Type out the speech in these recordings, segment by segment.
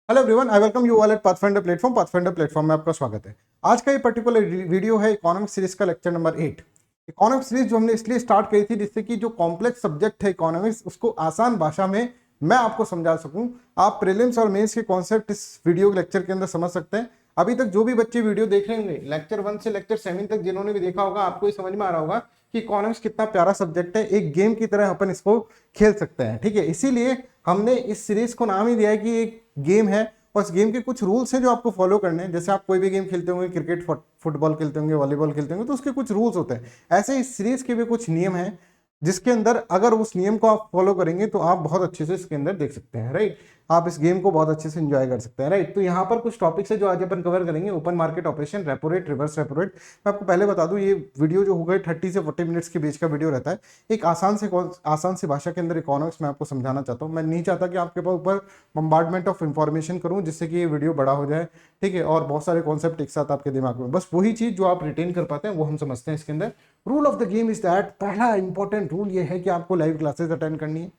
Hello everyone, I welcome you all at pathfinder platform. Pathfinder platform में आपका स्वागत है। आज का ये पर्टिकुलर वीडियो है इकोनॉमिक्स सीरीज का लेक्चर नंबर 8। इकोनॉमिक्स सीरीज जो हमने इसलिए स्टार्ट करी थी जिससे कि जो कॉम्प्लेक्स सब्जेक्ट है इकोनॉमिक्स उसको आसान भाषा में मैं आपको समझा सकूं। आप प्रीलिम्स और मेंस के कॉन्सेप्ट इस वीडियो लेक्चर के अंदर समझ सकते हैं। अभी तक जो भी बच्चे वीडियो देख रहे होंगे लेक्चर 1 से लेक्चर 7 तक जिन्होंने भी देखा होगा, आपको ये समझ में आ रहा होगा कि इकोनॉमिक्स कितना प्यारा सब्जेक्ट है। एक गेम की तरह अपन इसको खेल सकते हैं, ठीक है। इसीलिए हमने इस सीरीज को नाम ही दिया है कि एक गेम है और इस गेम के कुछ रूल्स हैं जो आपको फॉलो करने हैं। जैसे आप कोई भी गेम खेलते होंगे, क्रिकेट, फुटबॉल खेलते होंगे, वॉलीबॉल खेलते होंगे, तो उसके कुछ रूल्स होते हैं। ऐसे इस सीरीज के भी कुछ नियम हैं जिसके अंदर अगर उस नियम को आप फॉलो करेंगे तो आप बहुत अच्छे से इसके अंदर देख सकते हैं, राइट। आप इस गेम को बहुत अच्छे से एंजॉय कर सकते हैं, राइट। तो यहाँ पर कुछ टॉपिक्स है जो आज अपन कवर करेंगे। Open market operation, repo rate, reverse repo rate. मैं आपको पहले बता दूं, ये वीडियो जो होगा 30 से 40 मिनट्स के बीच का वीडियो रहता है। एक आसान से भाषा के अंदर इकोनॉमिक्स में आपको समझाना चाहता हूँ। मैं नहीं चाहता कि आपके पास ऊपर बम्बार्डमेंट ऑफ इंफॉर्मेशन करूँ जिससे कि ये वीडियो बड़ा हो जाए, ठीक है, और बहुत सारे कॉन्सेप्ट एक साथ आपके दिमाग में। बस वही चीज जो आप रिटेन कर पाते हैं वो हम समझते हैं इसके अंदर। Rule of the game is that, पहला इंपॉर्टेंट रूल ये है कि आपको लाइव क्लासेस अटेंड करनी है।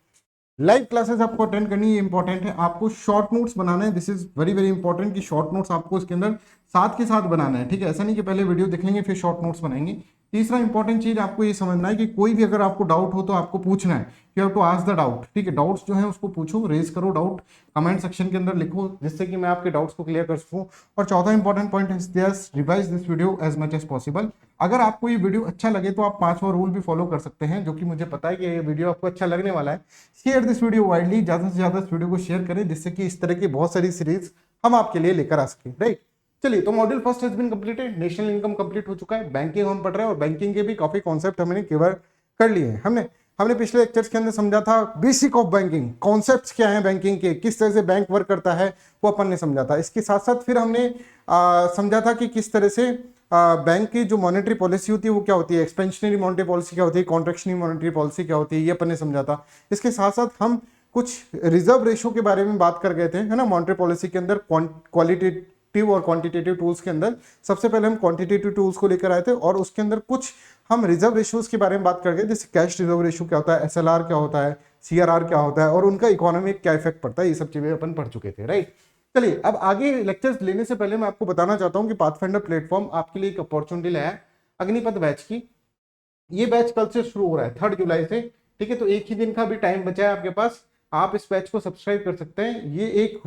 लाइव क्लासेस आपको अटेंड करनी है, इंपॉर्टेंट है। आपको शॉर्ट नोट्स बनाना है। This is very very important कि शॉर्ट नोट्स आपको इसके अंदर साथ के साथ बनाना है, ठीक है। ऐसा नहीं कि पहले वीडियो देख लेंगे फिर शॉर्ट नोट्स बनाएंगे। तीसरा इंपॉर्टेंट चीज आपको ये समझना है कि कोई भी अगर आपको डाउट हो तो आपको पूछना है। You have to ask the doubt, ठीक है। डाउट्स जो है उसको पूछो, रेज करो डाउट, कमेंट सेक्शन के अंदर लिखो जिससे कि मैं आपके डाउट्स को क्लियर कर सकूं। और चौथा इंपॉर्टेंट पॉइंट है this, revise this video as much as possible. अगर आपको ये वीडियो अच्छा लगे तो आप 5वां रूल भी फॉलो कर सकते हैं, जो कि मुझे पता है कि ये वीडियो आपको अच्छा लगने वाला है। शेयर दिस वीडियो वाइडली, ज्यादा से ज्यादा इस वीडियो को शेयर करें जिससे कि इस तरह की बहुत सारी सीरीज हम आपके लिए लेकर आ सकें, राइट। चलिए, तो module first has been completed. National income complete हो चुका है। बैंकिंग हम पढ़ रहे हैं और बैंकिंग के भी काफी कॉन्सेप्ट हमने कवर कर लिए हैं। हमने पिछले लेक्चर्स के अंदर समझा था बेसिक ऑफ बैंकिंग, कॉन्सेप्ट्स क्या हैं बैंकिंग के, किस तरह से बैंक वर्क करता है, वो अपन ने समझा था। इसके साथ साथ फिर हमने समझा था कि किस तरह से बैंक की जो मॉनेटरी पॉलिसी होती है वो क्या होती है, एक्सपेंशनरी मॉनेटरी पॉलिसी क्या होती है, कॉन्ट्रैक्शनरी मॉनेटरी पॉलिसी क्या होती है, ये अपन ने समझा था। इसके साथ साथ हम कुछ रिजर्व रेशो के बारे में बात कर गए थे, है ना। मॉनेटरी पॉलिसी के अंदर क्वालिटेटिव और क्वांटिटेटिव टूल्स के अंदर सबसे पहले हम क्वांटिटेटिव टूल्स को लेकर आए थे और उसके अंदर कुछ हम रिजर्व रेशियोज के बारे में बात कर गए, जैसे कैश रिजर्व रेशो क्या होता है, एसएलआर क्या होता है, सीआरआर क्या होता है और उनका इकोनॉमी में क्या इफेक्ट पड़ता है। ये सब चीजें अपन पढ़ चुके थे, राइट। चलिए, अब आगे लेक्चर्स लेने से पहले मैं आपको बताना चाहता हूं कि पाथफाइंडर प्लेटफॉर्म आपके लिए एक अपॉर्चुनिटी लाया है अग्निपथ बैच की। ये बैच कल से शुरू हो रहा है, 3 जुलाई से, ठीक है। तो एक ही दिन का भी टाइम बचा है आपके पास, आप इस बैच को सब्सक्राइब कर सकते हैं। ये एक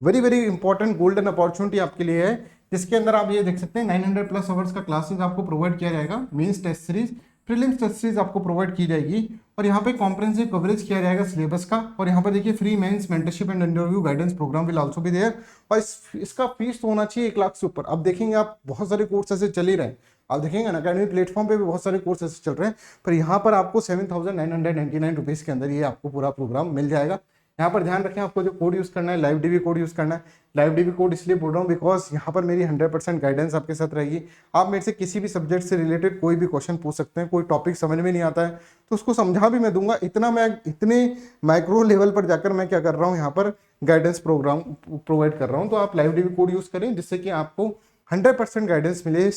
very very important golden opportunity आपके लिए है, जिसके अंदर आप ये देख सकते हैं 900 प्लस आवर्स का क्लासेस आपको प्रोवाइड किया जाएगा। Mains test series, prelims test series आपको प्रोवाइड की जाएगी और यहाँ पे कॉम्प्रिहेंसिव कवरेज किया जाएगा सिलेबस का। और यहाँ पर देखिए free mains mentorship and interview guidance program will also be there. और इसका फीस तो होना चाहिए 1 लाख से ऊपर। अब देखेंगे आप बहुत सारे कोर्स ऐसे चल ही रहे हैं, आप देखेंगे ना अकेडमी प्लेटफॉर्म पे भी बहुत सारे कोर्स ऐसे चल रहे हैं, पर यहाँ पर आपको 7,999 रुपीज़ के अंदर ये आपको पूरा प्रोग्राम मिल जाएगा। यहाँ पर ध्यान रखें, आपको जो कोड यूज करना है लाइव डीबी कोड यूज करना है। लाइव डीबी कोड इसलिए बोल रहा हूँ बिकॉज यहाँ पर मेरी 100% गाइडेंस आपके साथ रहेगी। आप मेरे से किसी भी सब्जेक्ट से रिलेटेड कोई भी क्वेश्चन पूछ सकते हैं। कोई टॉपिक समझ में नहीं आता है तो उसको समझा भी मैं दूंगा। इतने माइक्रो लेवल पर जाकर मैं क्या कर रहा हूँ, यहाँ पर गाइडेंस प्रोग्राम प्रोवाइड कर रहा हूँ। तो आप लाइव डीबी कोड यूज करें जिससे कि आपको 100% गाइडेंस मिले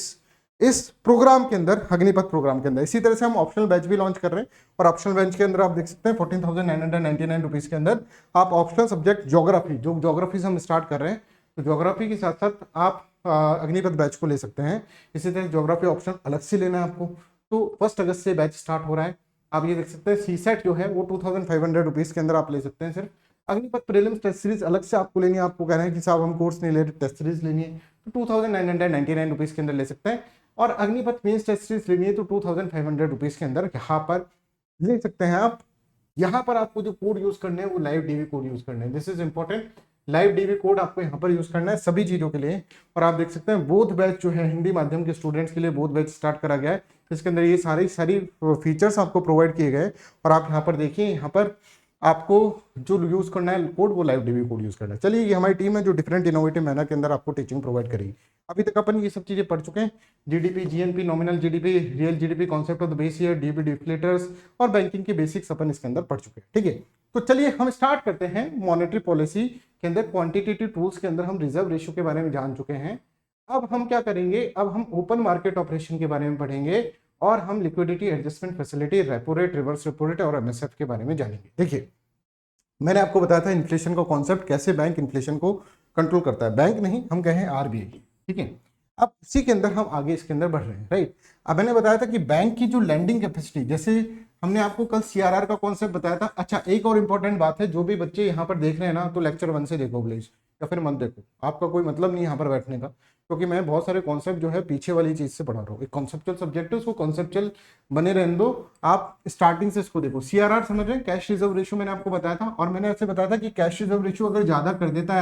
इस प्रोग्राम के अंदर, अग्निपथ प्रोग्राम के अंदर। इसी तरह से हम ऑप्शनल बैच भी लॉन्च कर रहे हैं और ऑप्शनल बैच के अंदर आप देख सकते हैं 14,999 रुपीज़ के अंदर आप ऑप्शनल सब्जेक्ट ज्योग्राफी, जो ज्योग्राफी से हम स्टार्ट कर रहे हैं, तो ज्योग्राफी के साथ साथ आप अग्निपथ बैच को ले सकते हैं। इसी तरह ज्योग्राफी ऑप्शन अलग से लेना है आपको। तो 1 अगस्त से बैच स्टार्ट हो रहा है। आप ये देख सकते हैं सीसेट जो है वो 2,500 रुपीज़ के अंदर आप ले सकते हैं सिर्फ। अग्निपथ प्रीलिम्स टेस्ट सीरीज अलग से आपको लेनी है। आपको कह रहे हैं कि साहब हम कोर्स नहीं ले रहे, टेस्ट सीरीज लेनी है, तो 2,999 रुपीज़ के अंदर ले सकते हैं। और अग्निपथ मेंस टेस्ट सीरीज लेनी है तो 2,500 रुपीज़ के अंदर यहाँ पर ले सकते हैं आप। यहाँ पर आपको जो कोड यूज करने हैं वो लाइव डीवी कोड यूज करने हैं। This is important, live DV code आपको यहाँ पर यूज करना है सभी चीजों के लिए। और आप देख सकते हैं बोथ बैच जो है हिंदी माध्यम के स्टूडेंट्स के लिए बोथ बैच स्टार्ट करा गया है, जिसके अंदर ये सारी फीचर्स आपको प्रोवाइड किए गए। और आप यहाँ पर देखिए, यहाँ पर आपको जो यूज करना है कोड वो लाइव डीवी कोड यूज करना है। चलिए, ये हमारी टीम है जो डिफरेंट इनोवेटिव मैनर के अंदर आपको टीचिंग प्रोवाइड करेगी। अभी तक अपन ये सब चीजें पढ़ चुके हैं, GDP, GNP, nominal GDP, real GDP, concept of the base year, DB deflators और बैंकिंग के बेसिक्स अपन इसके अंदर पढ़ चुके हैं, ठीक है। तो चलिए हम स्टार्ट करते हैं। मॉनेटरी पॉलिसी के अंदर क्वांटिटेटिव टूल्स के अंदर हम रिजर्व रेशियो के बारे में जान चुके हैं। अब हम क्या करेंगे, अब हम ओपन मार्केट ऑपरेशन के बारे में पढ़ेंगे और हम liquidity adjustment facility, repo rate, reverse repo rate और एमएसएफ के बारे में जानेंगे। देखिए, मैंने आपको बताया था इन्फ्लेशन का कॉन्सेप्ट, कैसे बैंक इन्फ्लेशन को कंट्रोल करता है, बैंक नहीं, हम कहें आरबीआई, ठीक है। अब इसी के अंदर हम आगे इसके अंदर बढ़ रहे हैं, राइट। अब मैंने बताया था कि बैंक की जो लैंडिंग कैपेसिटी, जैसे हमने आपको कल सीआरआर का कॉन्सेप्ट बताया था। अच्छा, एक और इंपॉर्टेंट बात है, जो भी बच्चे यहाँ पर देख रहे हैं ना, तो लेक्चर 1 से देखो प्लीज, या फिर मत देखो, आपका कोई मतलब नहीं यहाँ पर बैठने का, क्योंकि मैं बहुत सारे कॉन्सेप्ट जो है पीछे वाली चीज से पढ़ा रहा हूँ। एक कॉन्सेप्चुअल सब्जेक्ट है, उसको कॉन्सेप्चुअल बने रहने दो, आप स्टार्टिंग से इसको देखो। सीआरआर समझ रहे हैं, कैश रिजर्व रेशियो मैंने आपको बताया था, और मैंने ऐसे बताया था कि कैश रिजर्व रेशियो अगर ज्यादा कर देता है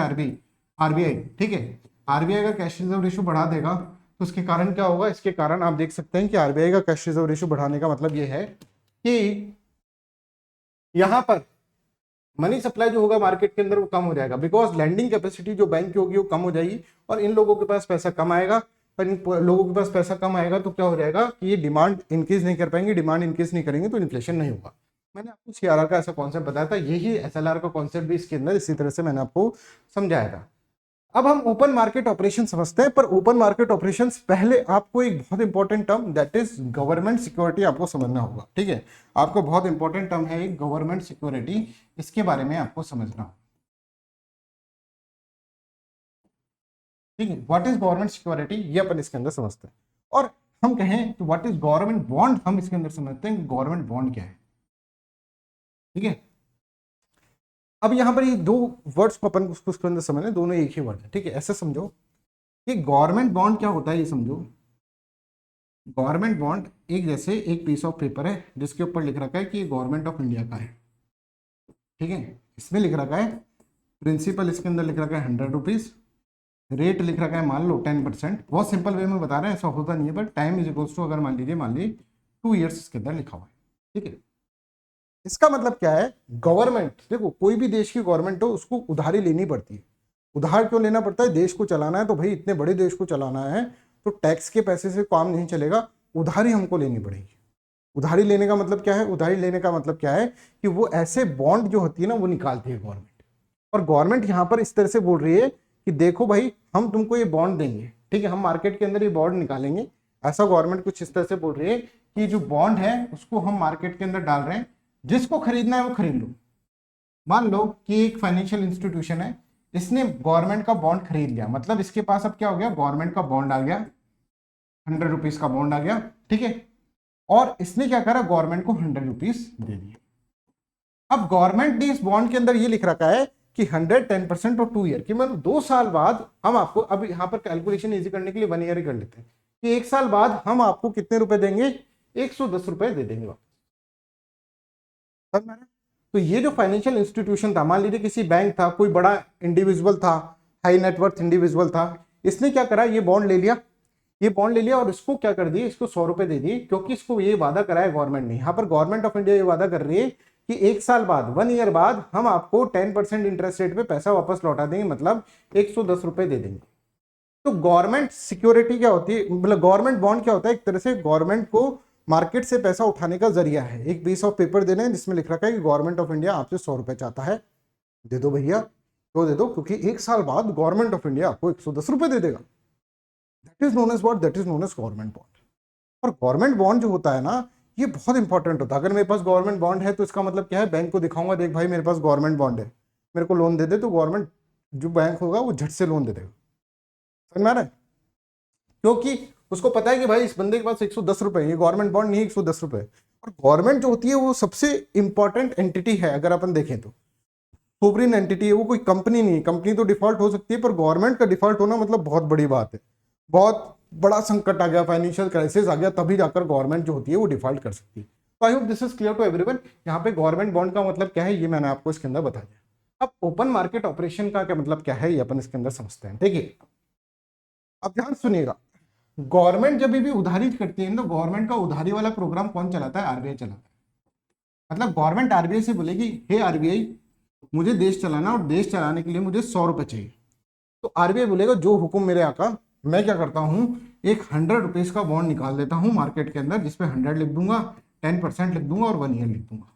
आरबीआई, ठीक है, आरबीआई अगर कैश रिजर्व रेशियो बढ़ा देगा तो उसके कारण क्या होगा, इसके कारण आप देख सकते हैं कि आरबीआई का कैश रिजर्व रेशियो बढ़ाने का मतलब ये है कि यहां पर मनी सप्लाई जो होगा मार्केट के अंदर वो कम हो जाएगा, बिकॉज लैंडिंग कैपेसिटी जो बैंक की होगी वो कम हो जाएगी, और इन लोगों के पास पैसा कम आएगा। और इन लोगों के पास पैसा कम आएगा तो क्या हो जाएगा कि ये डिमांड इंक्रीज नहीं कर पाएंगे, डिमांड इंक्रीज नहीं करेंगे तो इन्फ्लेशन नहीं होगा। मैंने आपको सीआरआर का ऐसा कॉन्सेप्ट बताया था, यही एसएलआर का कॉन्सेप्ट भी इसके अंदर इसी तरह से मैंने आपको समझाया था। अब हम ओपन मार्केट ऑपरेशन समझते हैं, पर ओपन मार्केट ऑपरेशंस पहले आपको एक बहुत important term that is government security आपको समझना होगा, ठीक है। आपको बहुत इंपॉर्टेंट टर्म है एक गवर्नमेंट सिक्योरिटी, इसके बारे में आपको समझना होगा, ठीक है। व्हाट इज गवर्नमेंट सिक्योरिटी, ये अपन इसके अंदर समझते हैं। और हम कहें तो व्हाट इज गवर्नमेंट बॉन्ड, हम इसके अंदर समझते हैं गवर्नमेंट बॉन्ड क्या है, ठीक है। अब यहाँ पर ये दो वर्ड्स को अपन उसके अंदर समझ लें, दोनों एक ही वर्ड है, ठीक है। ऐसे समझो कि गवर्नमेंट बॉन्ड क्या होता है, ये समझो। गवर्नमेंट बॉन्ड एक जैसे एक पीस ऑफ पेपर है जिसके ऊपर लिख रखा है कि गवर्नमेंट ऑफ इंडिया का है, ठीक है। इसमें लिख रखा है प्रिंसिपल, इसके अंदर लिख रखा है 100 रुपीज, रेट लिख रखा है मान लो 10%। बहुत सिंपल वे में बता रहे हैं, ऐसा होता नहीं है, पर टाइम इज इक्वल्स टू, अगर मान लीजिए 2 ईयर्स इसके अंदर लिखा हुआ है, ठीक है। इसका मतलब क्या है, गवर्नमेंट, देखो कोई भी देश की गवर्नमेंट हो उसको उधारी लेनी पड़ती है। उधार क्यों लेना पड़ता है, देश को चलाना है, तो भाई इतने बड़े देश को चलाना है तो टैक्स के पैसे से काम नहीं चलेगा, उधारी हमको लेनी पड़ेगी। उधारी लेने का मतलब क्या है, उधारी लेने का मतलब क्या है कि वो ऐसे बॉन्ड जो होती है ना वो निकालती है गवर्नमेंट, और गवर्नमेंट यहाँ पर इस तरह से बोल रही है कि देखो भाई हम तुमको ये बॉन्ड देंगे, ठीक है, हम मार्केट के अंदर ये बॉन्ड निकालेंगे। ऐसा गवर्नमेंट कुछ इस तरह से बोल रही है कि जो बॉन्ड है उसको हम मार्केट के अंदर डाल रहे हैं, जिसको खरीदना है वो खरीद लो। मान लो कि एक फाइनेंशियल इंस्टीट्यूशन है, इसने गवर्नमेंट का बॉन्ड खरीद लिया, मतलब इसके पास अब क्या हो गया, गवर्नमेंट का बॉन्ड आ गया, 100 रुपीज का बॉन्ड आ गया, ठीक है। और इसने क्या करा, गवर्नमेंट को 100 रुपीज दे दिए। अब गवर्नमेंट ने इस बॉन्ड के अंदर ये लिख रखा है कि 110% और 2 ईयर की, मतलब 2 साल बाद हम आपको, अब यहाँ पर कैलकुलेशन इजी करने के लिए 1 ईयर ही कर लेते हैं, कि 1 साल बाद हम आपको कितने रुपए देंगे, 110 रुपए दे देंगे वापस। तो ये जो फाइनेंशियल इंस्टीट्यूशन था, मान लीजिए किसी बैंक था, कोई बड़ा इंडिविजुअल था, हाई नेटवर्थ इंडिविजुअल था, इसने क्या करा, ये बॉन्ड ले लिया, ये बॉन्ड ले लिया और इसको क्या कर दिए, इसको 100 रुपए दे दिए, क्योंकि इसको ये वादा करा है गवर्नमेंट ने। यहाँ पर गवर्नमेंट ऑफ इंडिया ये वादा कर रही है कि 1 साल बाद, 1 ईयर बाद हम आपको 10% इंटरेस्ट रेट पे पैसा वापस लौटा देंगे, मतलब 110 रुपए दे देंगे। तो गवर्नमेंट सिक्योरिटी क्या होती है, मतलब गवर्नमेंट बॉन्ड क्या होता है, एक तरह से गवर्नमेंट को मार्केट से पैसा उठाने का जरिया है। एक पीस ऑफ पेपर देना है जिसमें लिख रखा है कि गवर्नमेंट ऑफ इंडिया आपसे 100 रुपए चाहता है, दे दो भैया, तो दे दो, क्योंकि 1 साल बाद गवर्नमेंट ऑफ इंडिया आपको 110 रुपए दे देगा। That is known as what, that is known as government bond. और गवर्नमेंट बॉन्ड जो होता है ना, ये बहुत इंपॉर्टेंट होता है। अगर मेरे पास गवर्नमेंट बॉन्ड है तो इसका मतलब क्या है, बैंक को दिखाऊंगा, देख भाई मेरे पास गवर्नमेंट बॉन्ड है, मेरे को लोन दे दे, तो गवर्नमेंट जो बैंक होगा वो झट से लोन दे देगा। समझ में आ रहा है, क्योंकि उसको पता है कि भाई इस बंदे के पास 110 रुपए, ये गवर्नमेंट बॉन्ड नहीं है 110 रुपए। और गवर्नमेंट जो होती है वो सबसे इंपॉर्टेंट एंटिटी है, अगर अपन देखें तो सोवरेन एंटिटी है, वो कोई कंपनी नहीं है। कंपनी तो डिफॉल्ट हो सकती है, पर गवर्नमेंट का डिफॉल्ट होना मतलब बहुत बड़ी बात है। बहुत बड़ा संकट आ गया, फाइनेंशियल क्राइसिस आ गया, तभी जाकर गवर्नमेंट जो होती है वो डिफॉल्ट कर सकती है। तो I hope this is clear to everyone. यहाँ पे गवर्नमेंट बॉन्ड का मतलब क्या है ये मैंने आपको इसके अंदर बता दिया। अब ओपन मार्केट ऑपरेशन का क्या मतलब क्या है ये अपन इसके अंदर समझते हैं, ठीक है। अब ध्यान सुनिएगा, गवर्नमेंट जब भी उधारी करती है तो गवर्नमेंट का उधारी वाला प्रोग्राम कौन चलाता है, आरबीआई चलाता है। मतलब गवर्नमेंट आरबीआई से बोलेगी, हे आरबीआई मुझे देश चलाना, और देश चलाने के लिए मुझे 100 रुपए चाहिए। तो आरबीआई बोलेगा जो हुक्म मेरे आका, मैं क्या करता हूँ, एक 100 रुपीज का बॉन्ड निकाल देता हूँ मार्केट के अंदर, जिसपे 100 लिख दूंगा, 10% लिख दूंगा और 1 ईयर लिख दूंगा,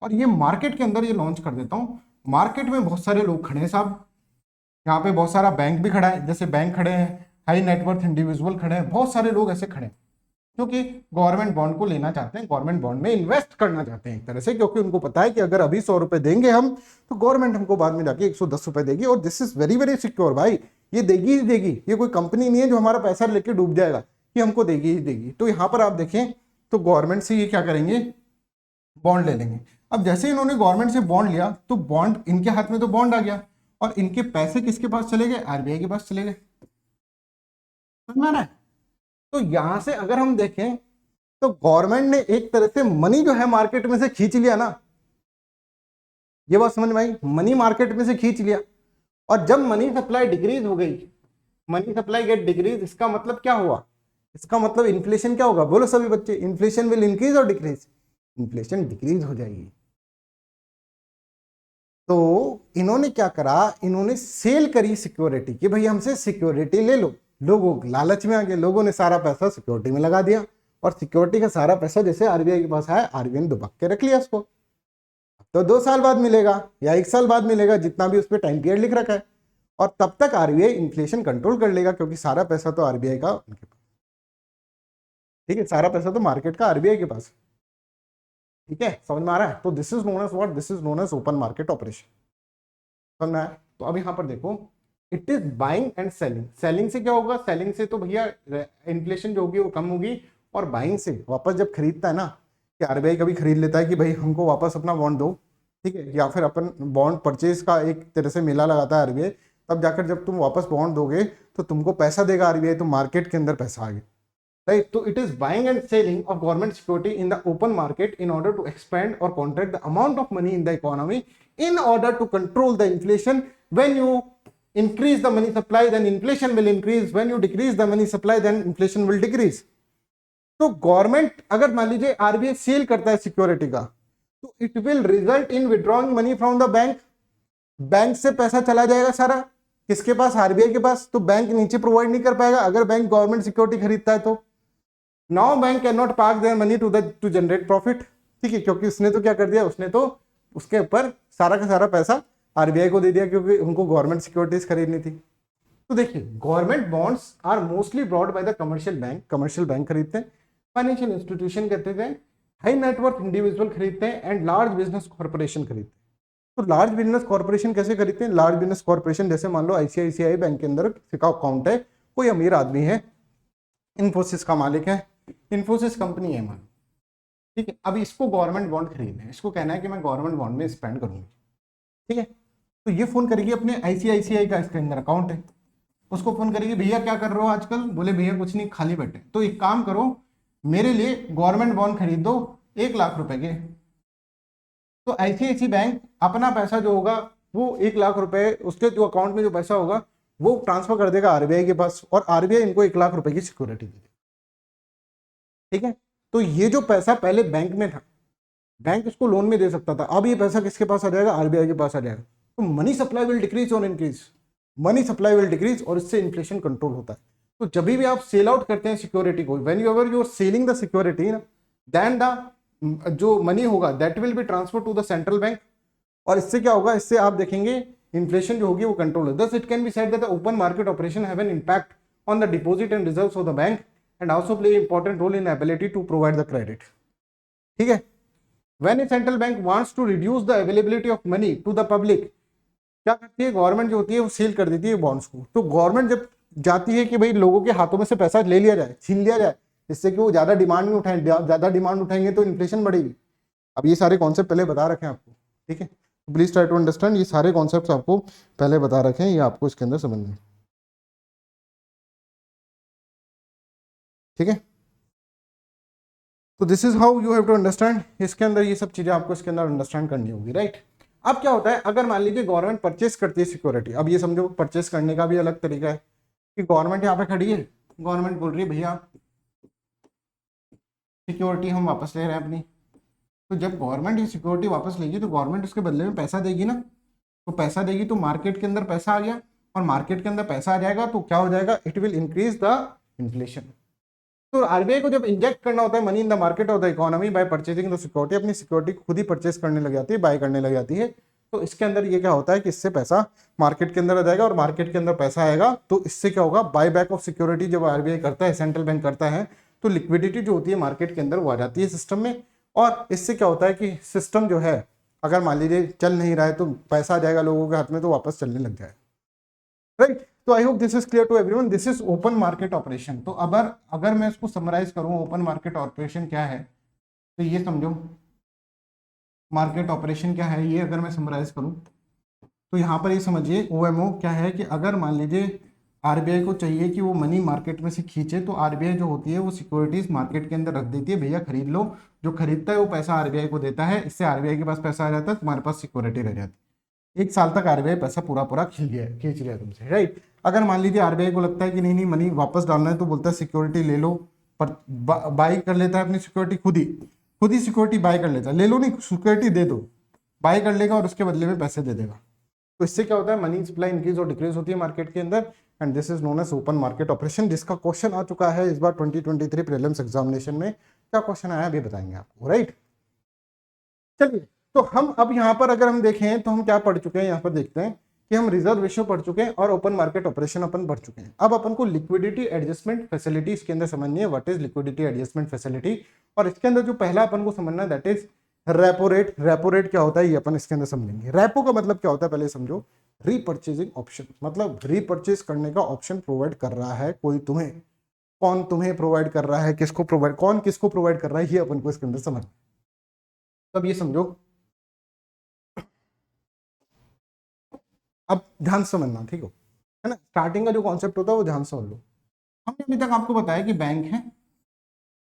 और ये मार्केट के अंदर ये लॉन्च कर देता हूँ। मार्केट में बहुत सारे लोग खड़े हैं साहब, यहाँ पे बहुत सारा बैंक भी खड़ा है, जैसे बैंक खड़े हैं, हाई नेटवर्थ इंडिविजुअल खड़े हैं, बहुत सारे लोग ऐसे खड़े हैं। क्योंकि गवर्नमेंट बॉन्ड को लेना चाहते हैं, गवर्नमेंट बॉन्ड में इन्वेस्ट करना चाहते हैं एक तरह से, क्योंकि उनको पता है कि अगर अभी 100 रुपए देंगे हम तो गवर्नमेंट हमको बाद में जाके 110 रुपए देगी, और this is very very secure भाई, ये देगी ही देगी, ये कोई कंपनी नहीं है जो हमारा पैसा लेके डूब जाएगा, ये हमको देगी ही देगी। तो यहाँ पर आप देखें तो गवर्नमेंट से ये क्या करेंगे, बॉन्ड ले लेंगे। अब जैसे इन्होंने गवर्नमेंट से बॉन्ड लिया तो बॉन्ड, इनके हाथ में तो बॉन्ड आ गया, और इनके पैसे किसके पास चले गए, आरबीआई के पास चले गए। समझ में आ रहा है? तो यहां से अगर हम देखें तो गवर्नमेंट ने एक तरह से मनी जो है मार्केट में से खींच लिया ना, ये बात समझ में आई, मनी मार्केट में से खींच लिया। और जब मनी सप्लाई डिक्रीज हो गई, मनी सप्लाई गेट डिक्रीज, इसका मतलब क्या हुआ, इसका मतलब इन्फ्लेशन क्या होगा, बोलो सभी बच्चे, इन्फ्लेशन विल इंक्रीज और डिक्रीज, इन्फ्लेशन डिक्रीज हो जाएगी। तो इन्होंने क्या करा, इन्होंने सेल करी सिक्योरिटी कि भाई हमसे सिक्योरिटी ले लो, लोगों लालच में आ गए, लोगों ने सारा पैसा सिक्योरिटी में लगा दिया, और सिक्योरिटी का सारा पैसा जैसे आरबीआई के पास आया, आरबीआई ने दुबक के रख लिया उसको, तो 2 साल बाद मिलेगा या 1 साल बाद मिलेगा, जितना भी उस पर टाइम पीरियड लिख रखा है, और तब तक आरबीआई इन्फ्लेशन कंट्रोल कर लेगा, क्योंकि सारा पैसा तो आरबीआई का उनके पास, ठीक है, सारा पैसा तो मार्केट का आरबीआई के पास, ठीक है, समझ में आ रहा है? तो this is known as what, this is known as open market operation. समझ में आया? तो अब यहाँ पर देखो, it is buying and selling. Selling से क्या होगा, सेलिंग से तो भैया इन्फ्लेशन जो होगी वो कम होगी, और बाइंग से वापस जब खरीदता है ना, कि आरबीआई कभी खरीद लेता है कि भाई हमको वापस अपना बॉन्ड दो, ठीक है, या फिर अपन बॉन्ड परचेज का एक तरह से मेला लगाता है आरबीआई, तब जाकर जब तुम वापस बॉन्ड दोगे तो तुमको पैसा देगा आरबीआई, तो मार्केट के अंदर पैसा आ गया, राइट। तो it is buying and selling of government security in the open market in order to expand और contract the amount of money in the economy in order to control the inflation. When you increase the money supply, then inflation will increase. When you decrease the money supply, then inflation will decrease. तो government अगर मान लीजिए RBI cell करता है security का, तो it will result in withdrawing money from the bank, bank से पैसा चला जाएगा सारा किसके पास, आरबीआई के पास, तो बैंक नीचे प्रोवाइड नहीं कर पाएगा अगर बैंक गवर्नमेंट सिक्योरिटी खरीदता है तो। Now bank can not park their money to generate profit, ठीक है, क्योंकि उसने तो क्या कर दिया, उसने तो उसके ऊपर सारा का सारा पैसा आरबीआई को दे दिया, क्योंकि उनको गवर्नमेंट सिक्योरिटीज खरीदनी थी। तो देखिए, government bonds are mostly brought by the commercial bank, commercial bank खरीदते हैं, फाइनेंशियल इंस्टीट्यूशन कहते हैं, हाई नेटवर्थ इंडिविजुअल खरीदते हैं, एंड लार्ज बिजनेस कॉर्पोरेशन खरीदते हैं। तो लार्ज बिजनेस कॉर्पोरेशन कैसे खरीदते हैं, लार्ज बिजनेस कॉर्पोरेशन जैसे मान लो आईसीआईसीआई बैंक के अंदर का अकाउंट है, कोई अमीर आदमी है, इन्फोसिस का मालिक है, इन्फोसिस कंपनी है मान, ठीक है, अब इसको गवर्नमेंट बॉन्ड खरीदना है, इसको कहना है कि मैं गवर्नमेंट बॉन्ड में स्पेंड करूंगी, ठीक है, तो ये फोन करेगी अपने आईसीआईसीआई का, इसके अंदर अकाउंट है, उसको फोन करेगी, भैया क्या कर रहे हो आजकल, बोले भैया कुछ नहीं, खाली बैठे, तो एक काम करो, मेरे लिए गवर्नमेंट बॉन्ड खरीद दो 1 लाख रुपए के। तो आईसीआईसी बैंक अपना पैसा जो होगा वो 1 लाख रुपए, उसके जो अकाउंट में जो पैसा होगा वो ट्रांसफर कर देगा आरबीआई के पास, और आरबीआई इनको 1 लाख रुपए की सिक्योरिटी देगी, ठीक है। तो ये जो पैसा पहले बैंक में था, बैंक इसको लोन में दे सकता था, अब ये पैसा किसके पास आ जाएगा, आरबीआई के पास आ जाएगा। तो मनी सप्लाई विल डिक्रीज और increase, money supply will decrease, और इससे इन्फ्लेशन कंट्रोल होता है। तो जब भी आप सेल आउट करते हैं सिक्योरिटी को, when you are selling the security, then the जो मनी होगा that will be transfer to the central bank, और इससे क्या होगा, इससे आप देखेंगे इन्फ्लेशन जो होगी वो कंट्रोल है। Thus it can be said that the open market operation have an impact on the deposit and reserves of the bank and also play important role in ability to provide the credit, ठीक है। when a central bank wants to reduce the availability of money to the public, क्या करती है government जो होती है वो cell कर देती है बॉन्ड्स को। तो गवर्नमेंट जब जाती है कि भाई लोगों के हाथों में से पैसा ले लिया जाए, छीन लिया जाए, जिससे कि वो ज्यादा डिमांड में उठाएं, ज्यादा डिमांड उठाएंगे तो इन्फ्लेशन बढ़ेगी। अब ये सारे कॉन्सेप्ट पहले बता रखे हैं आपको, ठीक है, प्लीज ट्राई टू अंडरस्टैंड, ये सारे कॉन्सेप्ट आपको पहले बता रखे हैं, ये आपको इसके अंदर समझना, ठीक है। तो this is how you have to understand, इसके अंदर ये सब चीजें आपको इसके अंदर अंडरस्टैंड करनी होगी, राइट। अब क्या होता है, अगर मान लीजिए गवर्नमेंट परचेस करती है सिक्योरिटी, अब ये समझो परचेस करने का भी अलग तरीका है कि गवर्नमेंट यहाँ पे खड़ी है, गवर्नमेंट बोल रही है भैया सिक्योरिटी हम वापस ले रहे हैं अपनी। तो जब गवर्नमेंट ये सिक्योरिटी वापस लेगी तो गवर्नमेंट उसके बदले में पैसा देगी ना, तो पैसा देगी तो मार्केट के अंदर पैसा आ गया, और मार्केट के अंदर पैसा आ जाएगा तो क्या हो जाएगा, it will increase the inflation. तो आरबीआई को जब इंजेक्ट करना होता है money in the market of the economy bye purchasing the security, अपनी सिक्योरिटी खुद ही परचेज करने लग जाती है, बाय करने लग जाती है। तो इसके अंदर ये क्या होता है कि इससे पैसा मार्केट के अंदर आ जाएगा, और मार्केट के अंदर पैसा आएगा तो इससे क्या होगा, बाय बैक ऑफ सिक्योरिटी जब आरबीआई करता है, सेंट्रल बैंक करता है, तो लिक्विडिटी जो होती है मार्केट के अंदर वो आ जाती है सिस्टम में, और इससे क्या होता है कि सिस्टम जो है अगर मान लीजिए चल नहीं रहा है तो पैसा आ जाएगा लोगों के हाथ में तो वापस चलने लग जाए, राइट। तो I hope this is clear to everyone, this is open market operation. तो अगर मैं इसको समराइज करूं ओपन मार्केट ऑपरेशन क्या है, तो ये समझो मार्केट ऑपरेशन क्या है, ये अगर मैं समराइज करूं तो यहाँ पर ये समझिए ओएमओ क्या है कि अगर मान लीजिए आरबीआई को चाहिए कि वो मनी मार्केट में से खींचे, तो आरबीआई जो होती है वो सिक्योरिटीज मार्केट के अंदर रख देती है, भैया खरीद लो, जो खरीदता है वो पैसा आरबीआई को देता है, इससे आरबीआई के पास पैसा आ जाता है, तुम्हारे पास सिक्योरिटी रह जाती है, 1 साल तक आरबीआई पैसा पूरा पूरा खींच लिया तुमसे, राइट। अगर मान लीजिए आरबीआई को लगता है कि नहीं नहीं मनी वापस डालना है, तो बोलता है सिक्योरिटी ले लो, पर बाई कर लेता है अपनी सिक्योरिटी खुद ही सिक्योरिटी बाय कर लेता है, ले लो नहीं सिक्योरिटी दे दो, बाय कर लेगा और उसके बदले में पैसे दे देगा। तो इससे क्या होता है मनी सप्लाई इंक्रीज और डिक्रीज होती है मार्केट के अंदर, and this is known as open market operation, जिसका क्वेश्चन आ चुका है इस बार 2023 प्रीलिम्स एग्जामिनेशन में। क्या क्वेश्चन आया अभी बताएंगे आपको, राइट। चलिए, तो हम अब यहाँ पर अगर हम देखें तो हम क्या पढ़ चुके हैं, यहाँ पर देखते हैं कि हम रिजर्व रेशियो पढ़ चुके हैं और ओपन मार्केट ऑपरेशन अपन पढ़ चुके हैं। अब अपन को लिक्विडिटी एडजस्टमेंट फैसिलिटी इसके अंदर समझनी है, what is liquidity adjustment facility, और इसके अंदर जो पहला अपन को समझना है that is repo rate. Repo rate क्या होता है ये अपन इसके अंदर समझेंगे। रेपो का मतलब क्या होता है पहले समझो, रीपर्चेजिंग ऑप्शन, मतलब रीपर्चेज करने का ऑप्शन प्रोवाइड कर रहा है कोई तुम्हें, कौन तुम्हें प्रोवाइड कर रहा है, किसको प्रोवाइड, कौन किसको प्रोवाइड कर रहा है, ये अपन को इसके अंदर समझना। तब ये समझो, अब ध्यान से समझना, ठीक हो, है ना। स्टार्टिंग का जो कॉन्सेप्ट होता है वो ध्यान से समझ लो। हमने अभी तक आपको बताया कि बैंक है,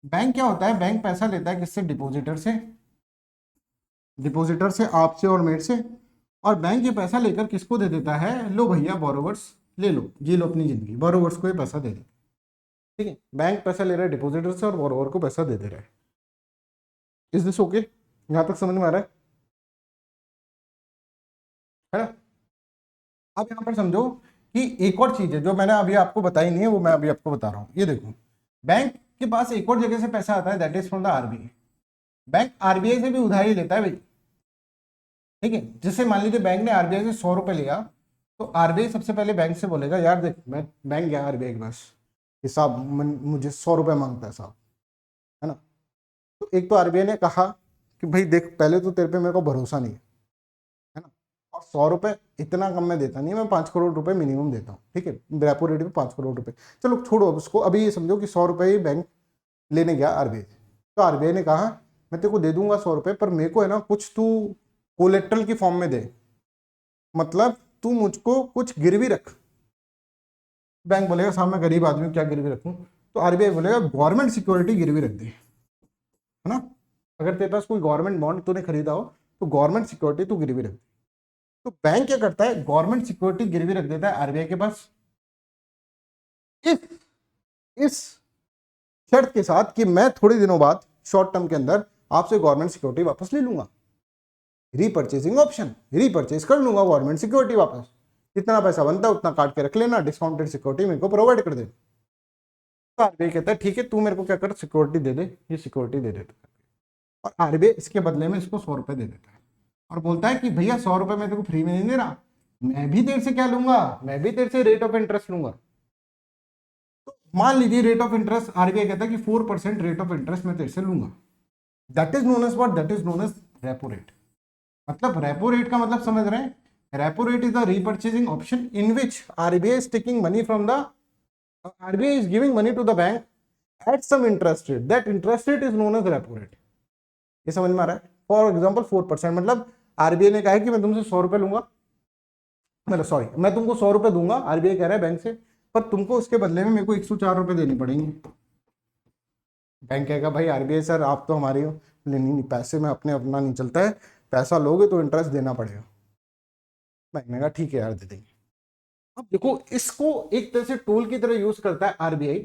बैंक क्या होता है, बैंक पैसा लेता है किससे, डिपॉजिटर से, डिपॉजिटर से, आपसे और मेरे से, और बैंक ये पैसा लेकर किसको दे देता है, लो भैया बोरोवर्स ले लो, जी लो अपनी जिंदगी, बोरोवर्स को ये पैसा दे दे, ठीक है। बैंक पैसा ले रहा है डिपॉजिटर से और बोरोवर को पैसा दे दे रहा है। इज दिस ओके, यहां तक समझ में आ रहा है ना। अब यहाँ पर समझो कि एक और चीज है जो मैंने अभी आपको बताई नहीं है, वो मैं अभी आपको बता रहा हूँ। ये देखो, बैंक के पास एक और जगह से पैसा आता है, that is from the RBI. Bank RBI से भी उधारी लेता है भाई, ठीक है। जैसे मान लीजिए बैंक ने आरबीआई से 100 रुपए लिया, तो आरबीआई सबसे पहले बैंक से बोलेगा यार देख, मैं बैंक गया आरबीआई के पास, हिसाब मुझे 100 रुपए मांगता है साहब, है ना। तो एक तो आरबीआई ने कहा कि भाई देख पहले तो तेरे पे मेरे को भरोसा नहीं है ना, और 100 रुपए इतना कम मैं देता नहीं, मैं 5 करोड़ रुपए मिनिमम देता हूँ, ठीक है, रेपो रेट पे 5 करोड़ रुपए। चलो छोड़ो उसको, अभी ये समझो कि 100 रुपए ही बैंक लेने गया आरबीआई से, तो आरबीआई ने कहा मैं तेरे को दे दूंगा 100 रुपए, पर मेरे को है ना कुछ तू कोलेट्रल की फॉर्म में दे, मतलब तू मुझको कुछ गिरवी रख। बैंक बोलेगा साहब मैं गरीब आदमी हूं, क्या गिरवी रखूं, तो आरबीआई बोलेगा गवर्नमेंट सिक्योरिटी गिरवी रख दे, है ना। अगर तेरे पास कोई गवर्नमेंट बॉन्ड तूने खरीदा हो तो गवर्नमेंट सिक्योरिटी तू गिरवी रख दे। तो बैंक क्या करता है, गवर्नमेंट सिक्योरिटी गिरवी रख देता है आरबीआई के पास, इस शर्त के साथ कि मैं थोड़े दिनों बाद शॉर्ट टर्म के अंदर आपसे गवर्नमेंट सिक्योरिटी वापस ले लूंगा, रीपर्चेजिंग ऑप्शन, रीपर्चेज कर लूंगा गवर्नमेंट सिक्योरिटी वापस, जितना पैसा बनता है उतना काट के रख लेना, डिस्काउंटेड सिक्योरिटी मेरे को प्रोवाइड कर दे। तो आरबीआई कहता है ठीक है तू मेरे को क्या कर, सिक्योरिटी दे दे, ये सिक्योरिटी दे देता है, और आरबीआई इसके बदले में इसको 100 रुपए दे देता है और बोलता है कि भैया 100 रुपए मैं तेरे को फ्री में नहीं दे रहा, मैं भी तेरे से क्या लूंगा, मैं भी तेरे से रेट ऑफ इंटरेस्ट लूंगा। तो मान लीजिए रेट ऑफ इंटरेस्ट, आरबीआई कहता है कि 4% रेट ऑफ इंटरेस्ट मैं तेरे से लूंगा, that is known as what, that is known as repo rate. मतलब रेपो रेट का मतलब समझ रहे हैं, repo rate is the repurchasing option in which RBI is taking money from the, RBI is giving money to the bank at some interest rate, that interest rate is known as repo rate. ये समझ में आ रहा है। For example 4%, मतलब RBI ने कहा है कि मैं तुमसे 100 रुपए लूंगा, मतलब सॉरी मैं तुमको 100 रुपए दूंगा, आरबीआई कह रहा है बैंक से, पर तुमको उसके बदले में मेरे को 104 रुपए देने पड़ेंगे। बैंक कहेगा भाई आरबीआई सर आप तो हमारी हो, नहीं पैसे में अपने अपना नहीं चलता है, पैसा लोगे तो इंटरेस्ट देना पड़ेगा। बैंक ने कहा ठीक है यार दे देंगे। अब देखो इसको एक तरह से टूल की तरह यूज करता है आरबीआई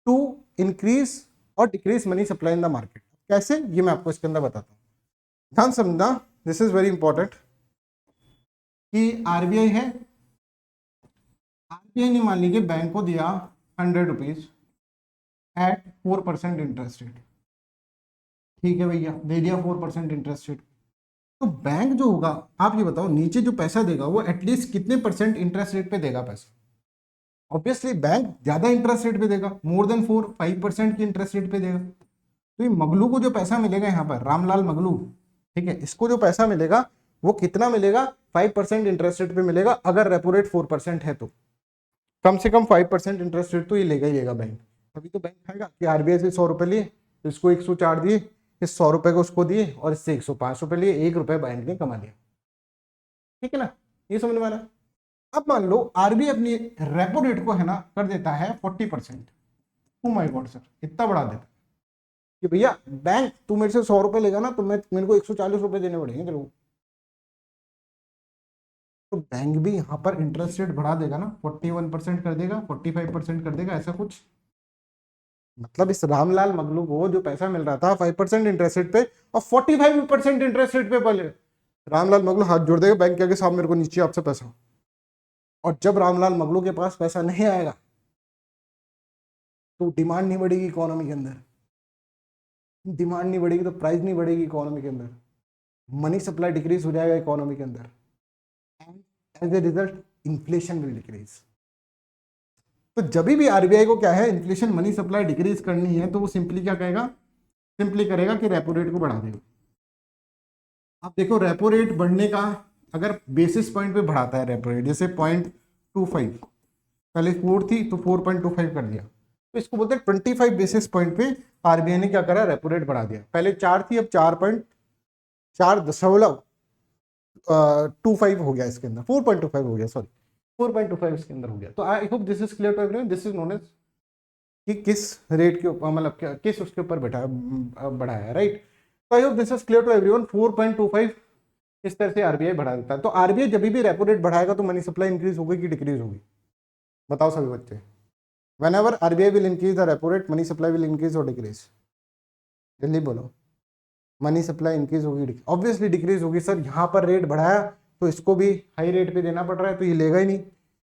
टू इंक्रीज और decrease money supply in the market. कैसे, ये मैं आपको इसके अंदर बताता हूँ, ध्यान समझना, दिस इज वेरी इंपॉर्टेंट। कि आरबीआई है, आरबीआई ने मान लीजिए बैंक को दिया 100 रुपीज एट 4% इंटरेस्ट रेट, ठीक है भैया दे दिया 4% इंटरेस्ट रेट। तो बैंक जो होगा, आप ये बताओ नीचे जो पैसा देगा वो एटलीस्ट कितने % इंटरेस्ट रेट पे देगा पैसा, ऑब्वियसली बैंक ज्यादा इंटरेस्ट रेट पे देगा, मोर देन 4-5% की इंटरेस्ट रेट पे देगा। तो ये मगलू को जो पैसा मिलेगा यहाँ पर, रामलाल मगलू, ठीक है, इसको जो पैसा मिलेगा वो कितना मिलेगा, 5% इंटरेस्ट रेट पे मिलेगा। अगर रेपो रेट 4% है तो कम से कम 5% इंटरेस्ट रेट तो ये लेगा ही लेगा बैंक। अभी तो बैंक खाएगा कि आरबीआई से 100 रुपए लिए, इसको 104 दिए, इस 100 रुपए को उसको दिए और इससे 105 रुपए लिए, 1 रुपए बैंक ने कमा लिया। ठीक है ना, ये समझ में आ रहा है। अब मान लो आरबीआई अपनी रेपो रेट को है ना कर देता है 40%। ओ माय गॉड सर, इतना बढ़ा देता कि भैया बैंक तू मेरे से 100 रुपए लेगा ना तो मेरे को 140 रुपए देने पड़ेंगे तेरे को। तो बैंक भी यहाँ पर इंटरेस्ट रेट बढ़ा देगा ना, 41% कर देगा, 45% कर देगा, ऐसा कुछ। मतलब इस रामलाल मगलू को जो पैसा मिल रहा था 5% इंटरेस्ट रेट पे और 45% इंटरेस्ट रेट पे पहले रामलाल मगलू हाथ जोड़ देगा बैंक के आगे, साहब मेरे को नीचे आपसे पैसा। और जब रामलाल मगलू के पास पैसा नहीं आएगा तो डिमांड नहीं बढ़ेगी इकोनॉमी के अंदर, डिमांड नहीं बढ़ेगी तो प्राइस नहीं बढ़ेगी इकोनॉमी के अंदर, मनी सप्लाई डिक्रीज हो जाएगा इकोनॉमी के अंदर, as a result inflation will decrease. तो जब भी आरबीआई को क्या है, इन्फ्लेशन मनी सप्लाई डिक्रीज करनी है तो वो सिंपली क्या कहेगा, सिंपली करेगा कि रेपो रेट को बढ़ा देगा। अब देखो रेपो रेट बढ़ने का अगर बेसिस पॉइंट पे बढ़ाता है रेपो रेट, जैसे 0.25 पहले 4 थी तो 4.25 कर दिया, तो इसको बोलते हैं 25 बेसिस पॉइंट पे आरबीआई ने क्या करा, रेपो रेट बढ़ा दिया। पहले 4 थी, अब 4.25 हो गया, इसके अंदर 4.25 हो गया, सॉरी 4.25 इसके अंदर हो गया। तो I hope this is clear to everyone, this is known as कि किस रेट के ऊपर, मतलब किस उसके ऊपर बढ़ाया, राइट। तो I hope this is clear to everyone. 4.25 इस तरह से आरबीआई बढ़ा देता है। तो आरबीआई जब भी रेपो रेट बढ़ाएगा तो मनी सप्लाई इंक्रीज होगी कि डिक्रीज होगी, बताओ सभी बच्चे। whenever RBI will increase the repo rate, money supply will increase or decrease? जल्दी बोलो, मनी सप्लाई इंक्रीज होगी, ऑब्वियसली डिक्रीज होगी। सर यहाँ पर रेट बढ़ाया तो इसको भी हाई रेट पे देना पड़ रहा है तो ये लेगा ही नहीं,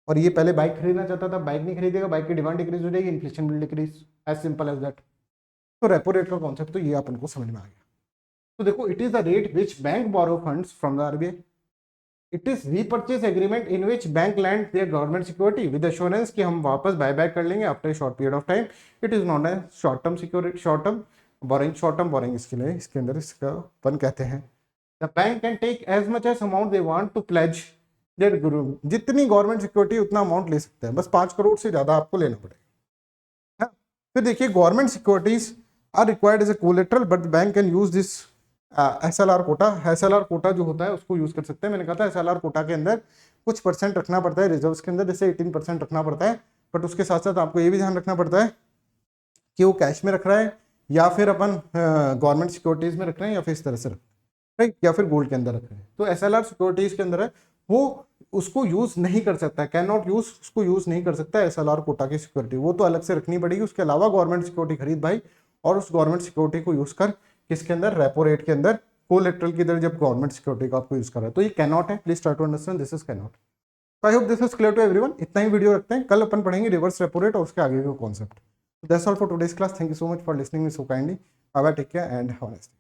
और ये पहले बाइक खरीदना चाहता था, बाइक नहीं खरीदेगा, बाइक की डिमांड डिक्रीज हो जाएगी, inflation will decrease, as simple as that. तो रेपो रेट का कॉन्सेप्ट तो ये अपन को समझ में आ गया। तो देखो, it is the rate which bank borrow funds from the RBI. It is repurchase agreement in which bank lend their government security with assurance कि हम वापस बाय बैक कर लेंगे after short period of time. It is known as short term security, short term borrowing, short term borrowing इसके लिए, इसके अंदर इसका अपन कहते हैं। The bank can take as much as amount they want to pledge there गुरु, जितनी government security उतना अमाउंट ले सकते हैं, बस 5 करोड़ से ज्यादा आपको लेना पड़ेगा। फिर देखिए, government securities are required as a collateral but the bank can use this SLR quota. SLR quota जो होता है उसको यूज कर सकते हैं। मैंने कहा था एसएलआर कोटा के अंदर कुछ परसेंट रखना पड़ता है रिजर्व्स के अंदर, जैसे 18% रखना पड़ता है, बट उसके साथ साथ आपको ये भी ध्यान रखना पड़ता है कि वो कैश में रख रहा है या फिर अपन गवर्नमेंट सिक्योरिटीज में रख रहे हैं या फिर इस तरह से रख रहे हैं, राइट, या फिर गोल्ड के अंदर रख रहे हैं। तो एसएलआर सिक्योरिटीज के अंदर है, वो उसको यूज नहीं कर सकता है, कैन नॉट यूज, उसको यूज नहीं कर सकता है एसएलआर कोटा की सिक्योरिटी, वो तो अलग से रखनी पड़ेगी। उसके अलावा गवर्नमेंट सिक्योरिटी खरीद भाई, और उस गवर्नमेंट सिक्योरिटी को यूज कर किसके अंदर, रेपो रेट के अंदर, कोलेटरल की तरह जब गवर्नमेंट सिक्योरिटी का आपको यूज कर रहा है। तो ये कैन नॉट है, please try to understand this is can not. तो I hope this is clear to everyone. इतना ही वीडियो रखते हैं, कल अपन पढ़ेंगे रिवर्स रेपो रेट और उसके आगे का concept. That's all for today's class. Thank you so much for listening me so kindly. Bye bye, take care and have a nice day.